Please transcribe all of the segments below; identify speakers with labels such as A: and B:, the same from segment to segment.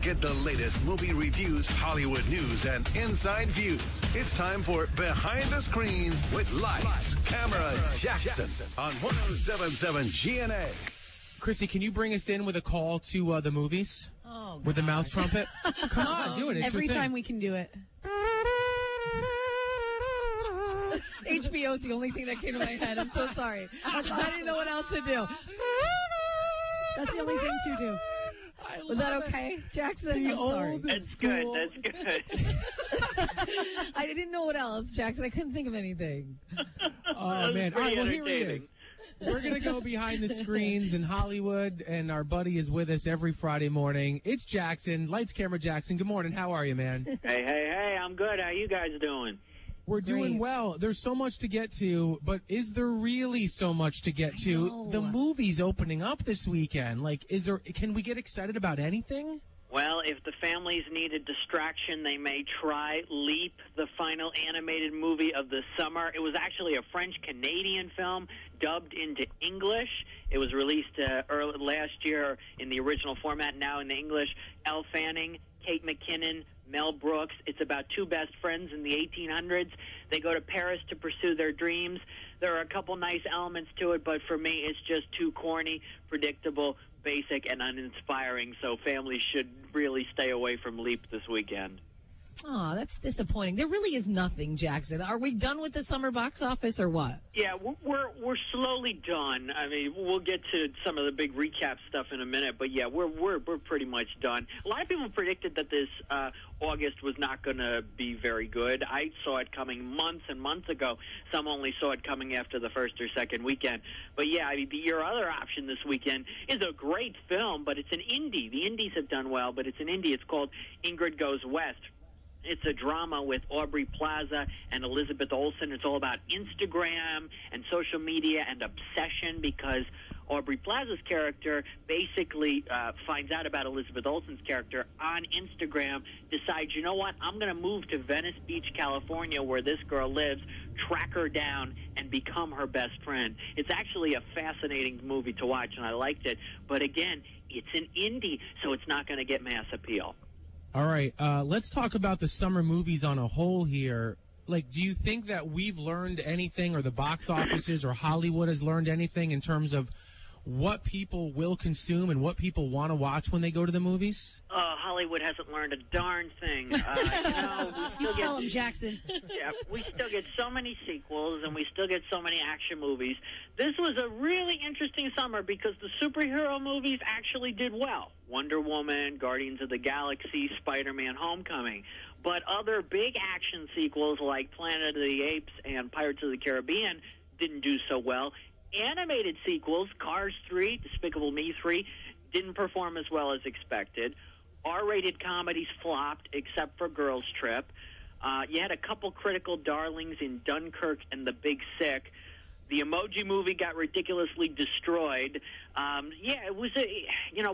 A: Get the latest movie reviews, Hollywood news, and inside views. It's time for Behind the Screens with Lights, Camera, Jackson on 107.7 GNA.
B: Chrissy, can you bring us in with a call to the movies?
C: Oh, God.
B: With a mouth trumpet? Come on, do it. It's
C: Every
B: your thing.
C: time we can do it. HBO's the only thing that came to my head. I'm so sorry. I didn't know what else to do. That's the only thing to do. Was that okay, Jackson? I'm sorry.
D: That's good. That's good.
C: I didn't know what else, Jackson. I couldn't think of anything.
B: Oh, man. All right, well, here it is. We're going to go behind the screens in Hollywood, and our buddy is with us every Friday morning. It's Jackson, Lights, Camera, Jackson. Good morning. How are you, man?
D: Hey, I'm good. How you guys doing?
B: We're doing well. There's so much to get to, but is there really so much to get to? The movie's opening up this weekend. Like, can we get excited about anything?
D: Well, if the families need a distraction, they may try Leap, the final animated movie of the summer. It was actually a French-Canadian film dubbed into English. It was released early last year in the original format, now in the English. Elle Fanning, Kate McKinnon, Mel Brooks. It's about two best friends in the 1800s. They go to Paris to pursue their dreams. There are a couple nice elements to it, but for me, it's just too corny, predictable, basic, and uninspiring, so families should really stay away from Leap this weekend.
C: Oh, that's disappointing. There really is nothing, Jackson. Are we done with the summer box office or what?
D: Yeah, we're slowly done. I mean, we'll get to some of the big recap stuff in a minute, but yeah, we're pretty much done. A lot of people predicted that this August was not going to be very good. I saw it coming months and months ago. Some only saw it coming after the first or second weekend. But yeah, I mean, your other option this weekend is a great film, but it's an indie. The indies have done well, but it's an indie. It's called Ingrid Goes West. It's a drama with Aubrey Plaza and Elizabeth Olsen. It's all about Instagram and social media and obsession, because Aubrey Plaza's character basically finds out about Elizabeth Olsen's character on Instagram, decides, you know what, I'm going to move to Venice Beach, California, where this girl lives, track her down, and become her best friend. It's actually a fascinating movie to watch, and I liked it. But again, it's an indie, so it's not going to get mass appeal.
B: All right, let's talk about the summer movies on a whole here. Like, do you think that we've learned anything, or the box offices or Hollywood has learned anything in terms of what people will consume and what people want to watch when they go to the movies?
D: Hollywood hasn't learned a darn thing.
C: You tell him, Jackson.
D: Yeah, we still get so many sequels, and we still get so many action movies. This was a really interesting summer because the superhero movies actually did well. Wonder Woman, Guardians of the Galaxy, Spider-Man Homecoming. But other big action sequels like Planet of the Apes and Pirates of the Caribbean didn't do so well. Animated sequels, Cars 3, Despicable Me 3, didn't perform as well as expected. R-rated comedies flopped, except for Girls Trip. You had a couple critical darlings in Dunkirk and The Big Sick. The Emoji Movie got ridiculously destroyed. It was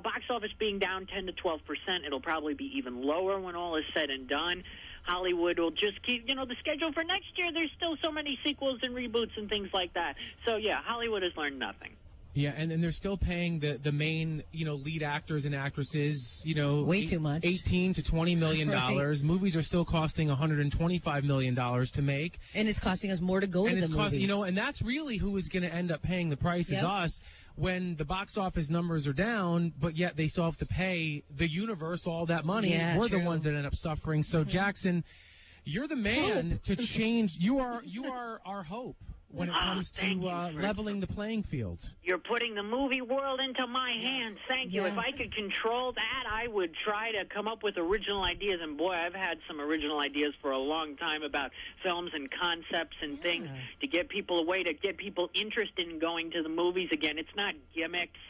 D: box office being down 10 to 12%. It'll probably be even lower when all is said and done. Hollywood will just keep, the schedule for next year. There's still so many sequels and reboots and things like that. So yeah, Hollywood has learned nothing.
B: Yeah, and they're still paying the main, lead actors and actresses,
C: way too much,
B: $18 to $20 million. Right. Movies are still costing $125 million to make,
C: and it's costing us more to go to the movies.
B: And that's really who is going to end up paying the price is us when the box office numbers are down, but yet they still have to pay the universe all that money.
C: Yeah,
B: We're the ones that end up suffering. So Jackson, you're the man to change. You are our hope when it comes to leveling the playing field.
D: You're putting the movie world into my hands. Thank you. Yes. If I could control that, I would try to come up with original ideas. And boy, I've had some original ideas for a long time about films and concepts and things to get people away, to get people interested in going to the movies again. It's not gimmicks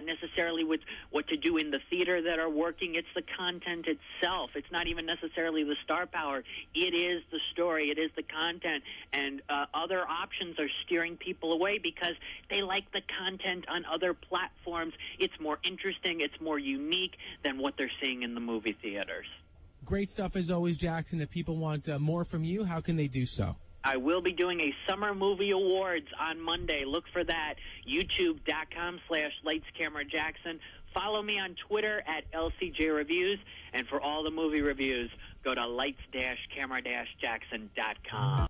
D: necessarily with what to do in the theater that are working. It's the content itself. It's not even necessarily the star power. It is the story. It is the content. And other options are steering people away because they like the content on other platforms. It's more interesting. It's more unique than what they're seeing in the movie theaters.
B: Great stuff as always, Jackson. If people want more from you, how can they do so?
D: I will be doing a Summer Movie Awards on Monday. Look for that. YouTube.com/LightsCameraJackson. Follow me on Twitter at LCJ Reviews. And for all the movie reviews, go to lights-camera-jackson.com.